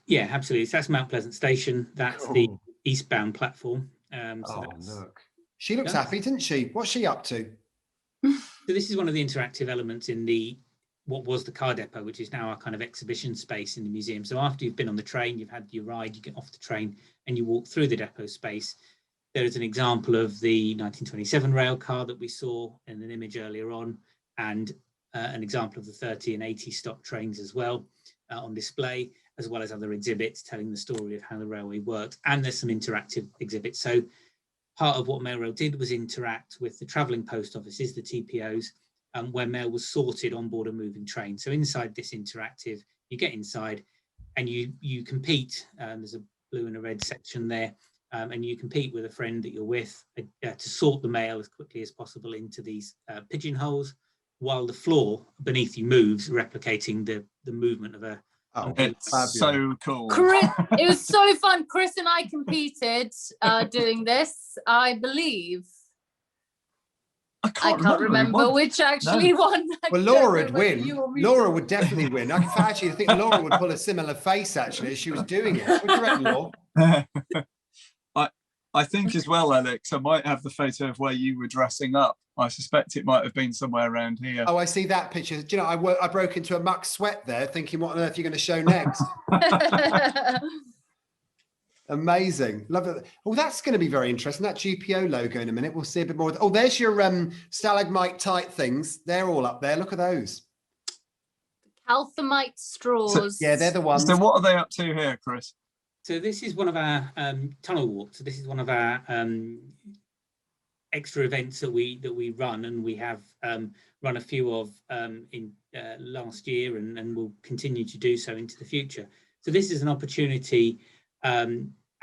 Yeah, absolutely. So that's Mount Pleasant Station. That's the eastbound platform. Look. She looks happy, didn't she? What's she up to? So this is one of the interactive elements in what was the car depot, which is now our kind of exhibition space in the museum. So after you've been on the train, you've had your ride, you get off the train and you walk through the depot space. There is an example of the 1927 rail car that we saw in an image earlier on. And an example of the 30 and 80 stop trains as well on display, as well as other exhibits telling the story of how the railway worked. And there's some interactive exhibits. So part of what MailRail did was interact with the travelling post offices, the TPOs, where mail was sorted on board a moving train. So inside this interactive, you get inside and you compete. There's a blue and a red section there, and you compete with a friend that you're with to sort the mail as quickly as possible into these pigeonholes, while the floor beneath you moves, replicating the movement of a. It's so cool. Chris, it was so fun. Chris and I competed doing this, I believe. I can't remember which actually won. Well, Laura would win. Laura would definitely win. I actually think Laura would pull a similar face actually as she was doing it. What do you reckon, Laura? I think as well, Alex, I might have the photo of where you were dressing up. I suspect it might have been somewhere around here. Oh, I see that picture. Do you know, I broke into a muck sweat there thinking, what on earth are you going to show next? Amazing. Love it. Oh, that's going to be very interesting. That GPO logo in a minute. We'll see a bit more. Oh, there's your stalagmite type things. They're all up there. Look at those. Calthemite straws. So, yeah, they're the ones. So what are they up to here, Chris? So this is one of our tunnel walks. So this is one of our extra events that we run, and we have run a few of in last year, and will continue to do so into the future. So this is an opportunity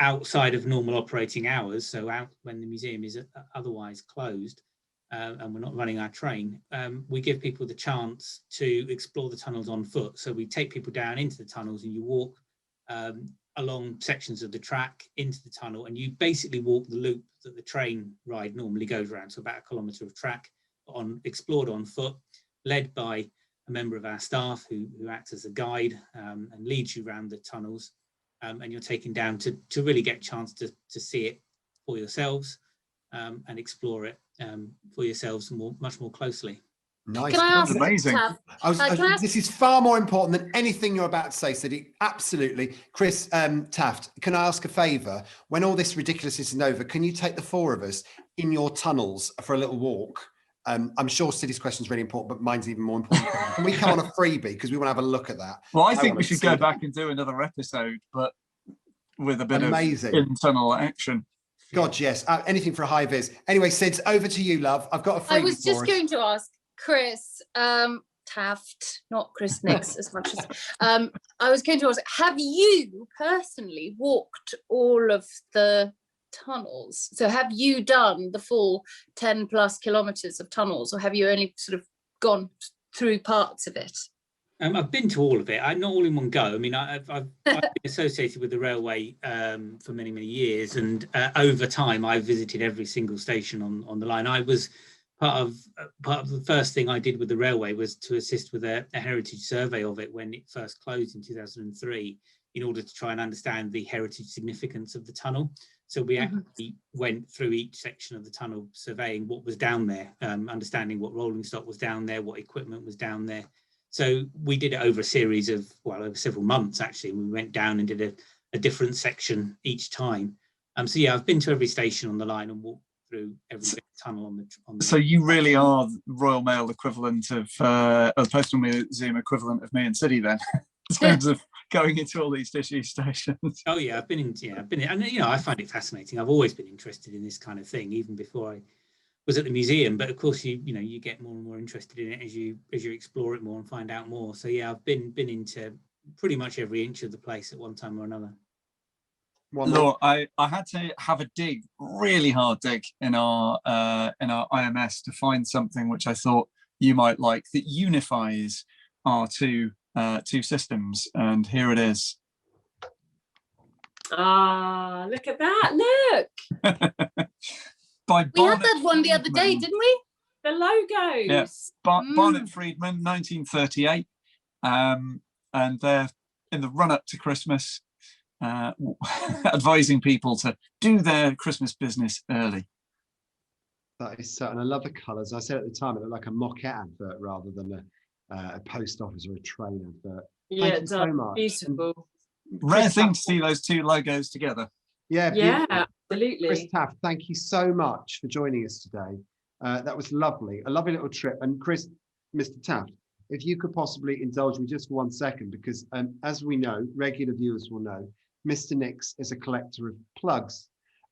outside of normal operating hours, so out when the museum is otherwise closed, and we're not running our train. We give people the chance to explore the tunnels on foot. So we take people down into the tunnels, and you walk along sections of the track into the tunnel, and you basically walk the loop that the train ride normally goes around. So about 1 kilometre of track explored on foot, led by a member of our staff who acts as a guide and leads you around the tunnels. And you're taken down to really get a chance to see it for yourselves and explore it for yourselves much more closely. Nice. Can I ask, amazing. This is far more important than anything you're about to say, Siddy. Absolutely. Chris Taft, can I ask a favour? When all this ridiculousness is over, can you take the 4 of us in your tunnels for a little walk? I'm sure Siddy's question is really important, but mine's even more important. Can we come on a freebie? Because we want to have a look at that. Well, I think we should go back and do another episode, but with a bit of in-tunnel action. God, yes. Anything for a high vis. Anyway, Sids, over to you, love. I've got a freebie. I was just going to ask Chris Taft, not Chris Nix as much as I was going to ask, have you personally walked all of the tunnels? So have you done the full 10 plus kilometers of tunnels, or have you only sort of gone through parts of it? I've been to all of it. Not all in one go. I mean, I've been associated with the railway for many years, and over time I've visited every single station on the line. I was part of the first thing I did with the railway was to assist with a heritage survey of it when it first closed in 2003, in order to try and understand the heritage significance of the tunnel. So we actually went through each section of the tunnel, surveying what was down there, understanding what rolling stock was down there, what equipment was down there. So we did it over a series of, over several months, actually. We went down and did a different section each time. So yeah, I've been to every station on the line and walked through every tunnel on the. So you really are Royal Mail equivalent of the Postal Museum equivalent of me and City then, in terms of going into all these disused stations. Oh yeah, I've been in, and I find it fascinating. I've always been interested in this kind of thing, even before I was at the museum. But of course, you get more and more interested in it as you explore it more and find out more. So yeah, I've been into pretty much every inch of the place at one time or another. Laura, I had to have a really hard dig in our IMS to find something which I thought you might like that unifies our two systems, and here it is. Ah, look at that! Look. We had that one the other day, didn't we? The logos. Yes, Barnett Friedman, 1938, and they're in the run-up to Christmas, advising people to do their Christmas business early. That is so, and I love the colours. I said at the time it looked like a mock-up advert rather than a post office or a train advert. Yeah, Thank you so much. Beautiful. Rare thing to see those two logos together. Yeah, absolutely. Chris Taft, thank you so much for joining us today. That was lovely, a lovely little trip. And Chris, Mr. Taft, if you could possibly indulge me just for 1 second, because as we know, regular viewers will know, Mr. Nix is a collector of plugs,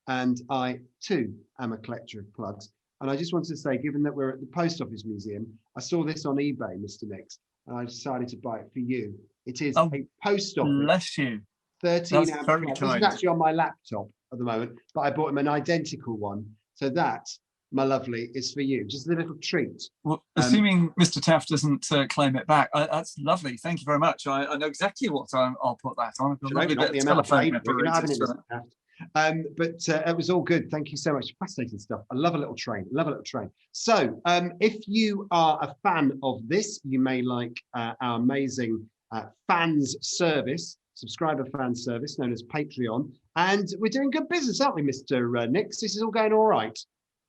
and I too am a collector of plugs. And I just wanted to say, given that we're at the Post Office Museum, I saw this on eBay, Mr. Nix, and I decided to buy it for you. It is a Post Office. Bless you. 13 That's amp very plug. kind. This is actually on my laptop at the moment, but I bought him an identical one. So that, my lovely, is for you. Just a little treat. Well, assuming Mr. Taft doesn't claim it back, that's lovely. Thank you very much. I know exactly what I'll put that on. I've got a lovely bit of telephone apparatus. But it was all good. Thank you so much. Fascinating stuff. I love a little train. Love a little train. So if you are a fan of this, you may like our amazing fans service, subscriber fan service known as Patreon. And we're doing good business, aren't we, Mr. Nix? This is all going all right.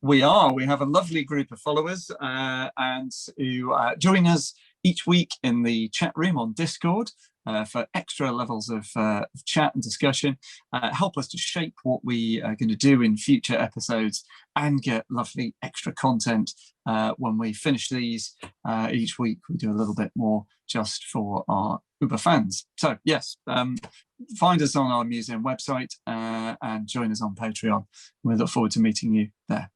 We are. We have a lovely group of followers and who join us each week in the chat room on Discord for extra levels of chat and discussion, help us to shape what we are going to do in future episodes, and get lovely extra content when we finish these each week. We do a little bit more just for our Uber fans. So yes, find us on our museum website and join us on Patreon. We look forward to meeting you there.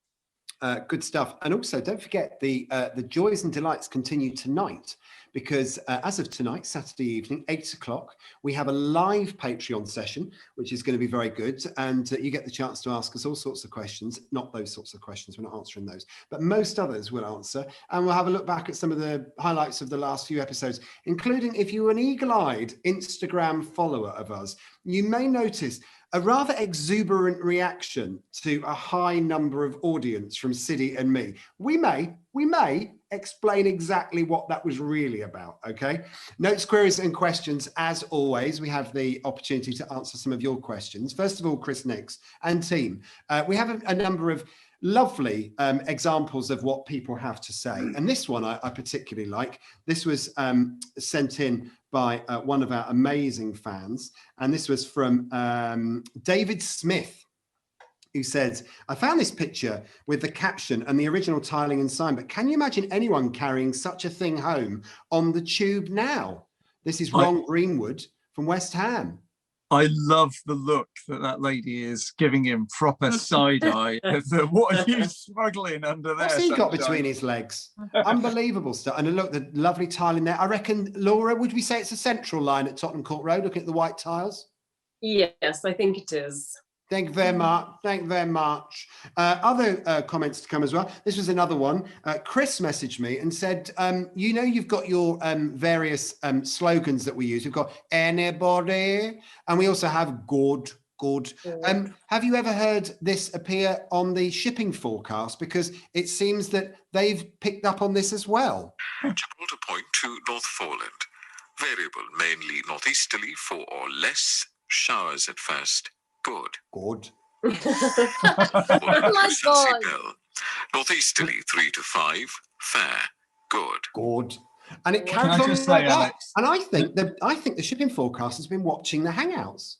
Good stuff. And also don't forget the joys and delights continue tonight, because as of tonight, Saturday evening, 8 o'clock, we have a live Patreon session, which is going to be very good. And you get the chance to ask us all sorts of questions, not those sorts of questions, we're not answering those, but most others we'll answer. And we'll have a look back at some of the highlights of the last few episodes, including if you're an eagle-eyed Instagram follower of us, you may notice a rather exuberant reaction to a high number of audience from Siddy and me. We may explain exactly what that was really about, okay? Notes, queries and questions, as always, we have the opportunity to answer some of your questions. First of all, Chris Nix and team, we have a number of lovely examples of what people have to say. And this one I particularly like. This was sent in by one of our amazing fans. And this was from David Smith, who says, I found this picture with the caption and the original tiling and sign, but can you imagine anyone carrying such a thing home on the tube now? This is Ron Greenwood from West Ham. I love the look that lady is giving him, proper side eye. What are you smuggling under there? What's he got between his legs? Unbelievable stuff. And look, the lovely tile in there. I reckon, Laura, would we say it's a central line at Tottenham Court Road, looking at the white tiles? Yes, I think it is. Thank you very much. Thank you very much. Other comments to come as well. This was another one. Chris messaged me and said, you know, you've got your various slogans that we use. We've got anybody, and we also have good. Have you ever heard this appear on the shipping forecast? Because it seems that they've picked up on this as well. Gibraltar Point to Northforeland. Variable, mainly northeasterly, 4 or less. Showers at first. Good. Oh my God. Northeasterly 3 to 5. Fair. Good. And it carries on like that. Alex? And I think the shipping forecast has been watching the Hangouts.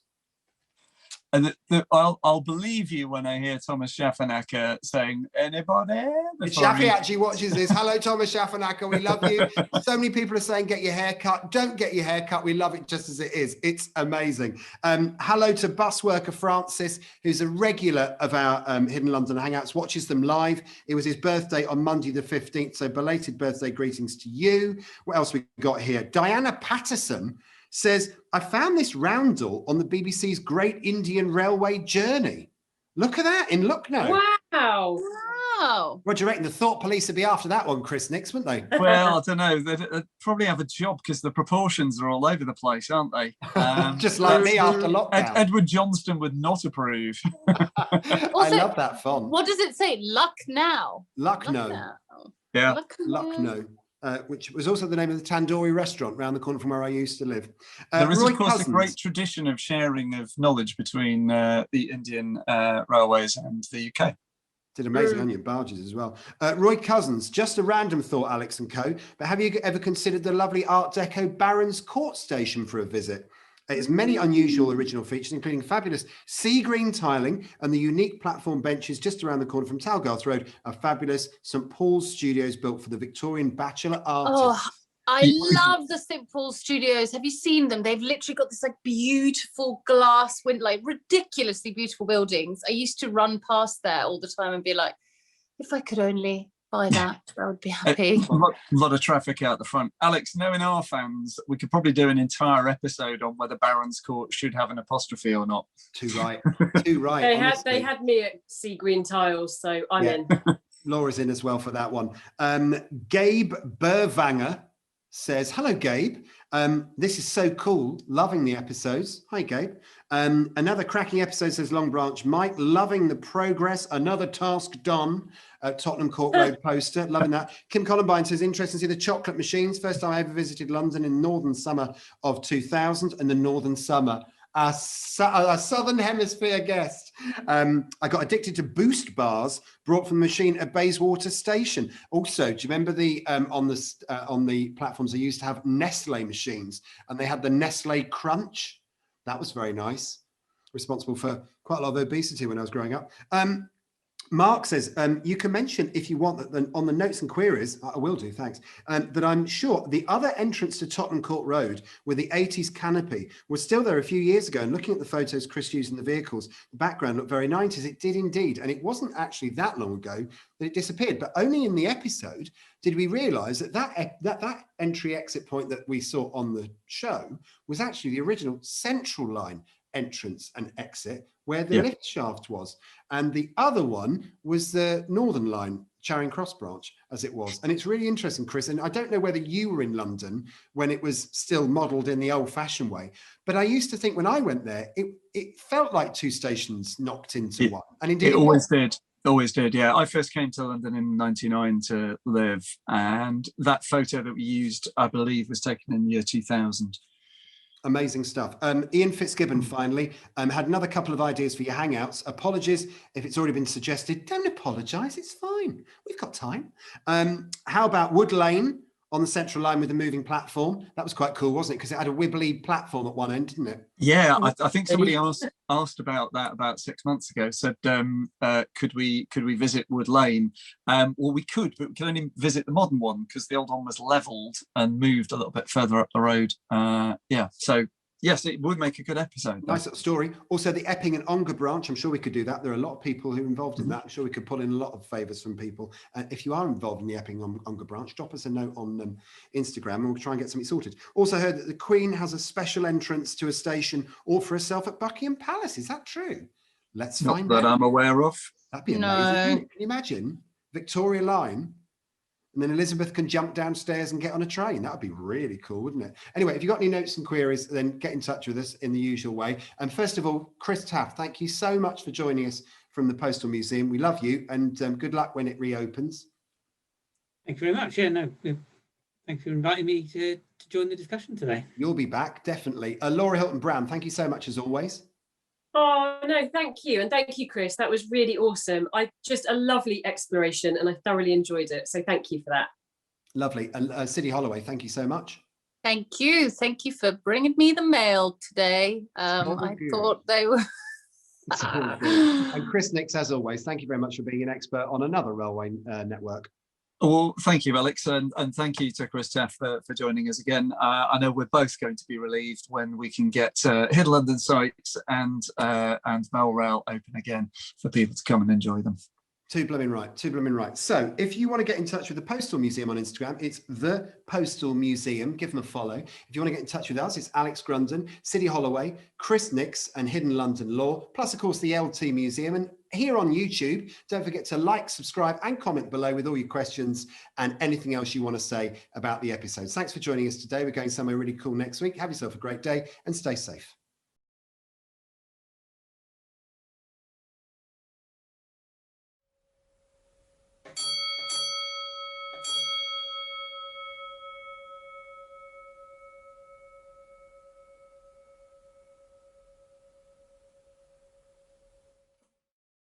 And I'll believe you when I hear Thomas Schaffenacker saying, anybody? Shaffy actually watches this. Hello, Thomas Schaffenacker. We love you. So many people are saying, get your hair cut. Don't get your hair cut. We love it just as it is. It's amazing. Hello to bus worker Francis, who's a regular of our Hidden London Hangouts, watches them live. It was his birthday on Monday the 15th. So belated birthday greetings to you. What else we got here? Diana Patterson says, I found this roundel on the BBC's Great Indian Railway Journey. Look at that in Lucknow. Wow. What do you reckon? The Thought Police would be after that one, Chris Nix, wouldn't they? Well, I don't know. They'd probably have a job because the proportions are all over the place, aren't they? Just like me after lockdown. Edward Johnston would not approve. I love that font. What does it say? Lucknow. Lucknow. Yeah. Lucknow. Which was also the name of the tandoori restaurant around the corner from where I used to live. There is, of course, a great tradition of sharing of knowledge between the Indian railways and the UK. Did amazing onion barges as well. Roy Cousins, just a random thought, Alex and co, but have you ever considered the lovely Art Deco Barron's Court station for a visit? It has many unusual original features, including fabulous sea green tiling and the unique platform benches just around the corner from Talgarth Road, a fabulous St Paul's Studios built for the Victorian bachelor artists. I love the St. Paul studios. Have you seen them? They've literally got this like beautiful glass window, like ridiculously beautiful buildings. I used to run past there all the time and be like, if I could only buy that, I would be happy. A lot of traffic out the front. Alex, knowing our fans, we could probably do an entire episode on whether Barron's Court should have an apostrophe or not. Too right. Too right. They had me at sea green tiles, so I'm in. Laura's in as well for that one. Gabe Burvanger says, hello, Gabe. This is so cool. Loving the episodes. Hi, Gabe. Another cracking episode, says Long Branch Mike. Loving the progress. Another task done at Tottenham Court Road poster. Loving that. Kim Columbine says, interesting to see the chocolate machines. First time I ever visited London in northern summer of 2000 and the northern summer. A Southern Hemisphere guest. I got addicted to Boost bars brought from the machine at Bayswater Station. Also, do you remember the on the platforms they used to have Nestle machines, and they had the Nestle Crunch? That was very nice. Responsible for quite a lot of obesity when I was growing up. Mark says, you can mention if you want that on the notes and queries, I will do, thanks, that I'm sure the other entrance to Tottenham Court Road with the 80s canopy was still there a few years ago. And looking at the photos Chris used in the vehicles, the background looked very 90s. It did indeed. And it wasn't actually that long ago that it disappeared. But only in the episode did we realise that entry exit point that we saw on the show was actually the original Central Line entrance and exit where the lift shaft was, and the other one was the Northern Line Charing Cross branch as it was. And it's really interesting, Chris, and I don't know whether you were in London when it was still modelled in the old-fashioned way, but I used to think when I went there it felt like two stations knocked into one, and indeed it always did. Yeah, I first came to London in '99 to live, and that photo that we used, I believe, was taken in the year 2000. Amazing stuff. Ian Fitzgibbon finally had another couple of ideas for your Hangouts. Apologies if it's already been suggested. Don't apologise, it's fine. We've got time. How about Wood Lane on the Central Line with a moving platform? That was quite cool, wasn't it? Because it had a wibbly platform at one end, didn't it? Yeah, I think somebody asked about that about 6 months ago. Said, could we visit Wood Lane? Well, we could, but we can only visit the modern one because the old one was levelled and moved a little bit further up the road. So yes, it would make a good episode. Nice little story. Also, the Epping and Ongar branch. I'm sure we could do that. There are a lot of people who are involved in that. I'm sure we could pull in a lot of favours from people. If you are involved in the Epping and Ongar branch, drop us a note on Instagram and we'll try and get something sorted. Also heard that the Queen has a special entrance to a station all for herself at Buckingham Palace. Is that true? Let's find out. That I'm aware of. That'd be amazing. Can you imagine? Victoria Line, and then Elizabeth can jump downstairs and get on a train. That would be really cool, wouldn't it? Anyway, if you've got any notes and queries, then get in touch with us in the usual way. And first of all, Chris Taft, thank you so much for joining us from the Postal Museum. We love you, and good luck when it reopens. Thank you very much. Yeah, no, thanks for inviting me to join the discussion today. You'll be back, definitely. Laura Hilton-Brown, thank you so much as always. Oh, no, thank you. And thank you, Chris. That was really awesome. Just a lovely exploration and I thoroughly enjoyed it. So thank you for that. Lovely. And City Holloway, thank you so much. Thank you. Thank you for bringing me the mail today. I thought they were... And Chris Nix, as always, thank you very much for being an expert on another railway network. Well, thank you, Alex, and thank you to Chris Taft for joining us again. I know we're both going to be relieved when we can get Hidden London sites and Bell Rail open again for people to come and enjoy them. Too blooming right. So if you want to get in touch with the Postal Museum on Instagram, it's the Postal Museum. Give them a follow. If you want to get in touch with us, it's Alex Grunden, City Holloway, Chris Nix, and Hidden London Law, plus of course the LT Museum. And here on YouTube, don't forget to like, subscribe, and comment below with all your questions and anything else you want to say about the episodes. Thanks for joining us today. We're going somewhere really cool next week. Have yourself a great day and stay safe.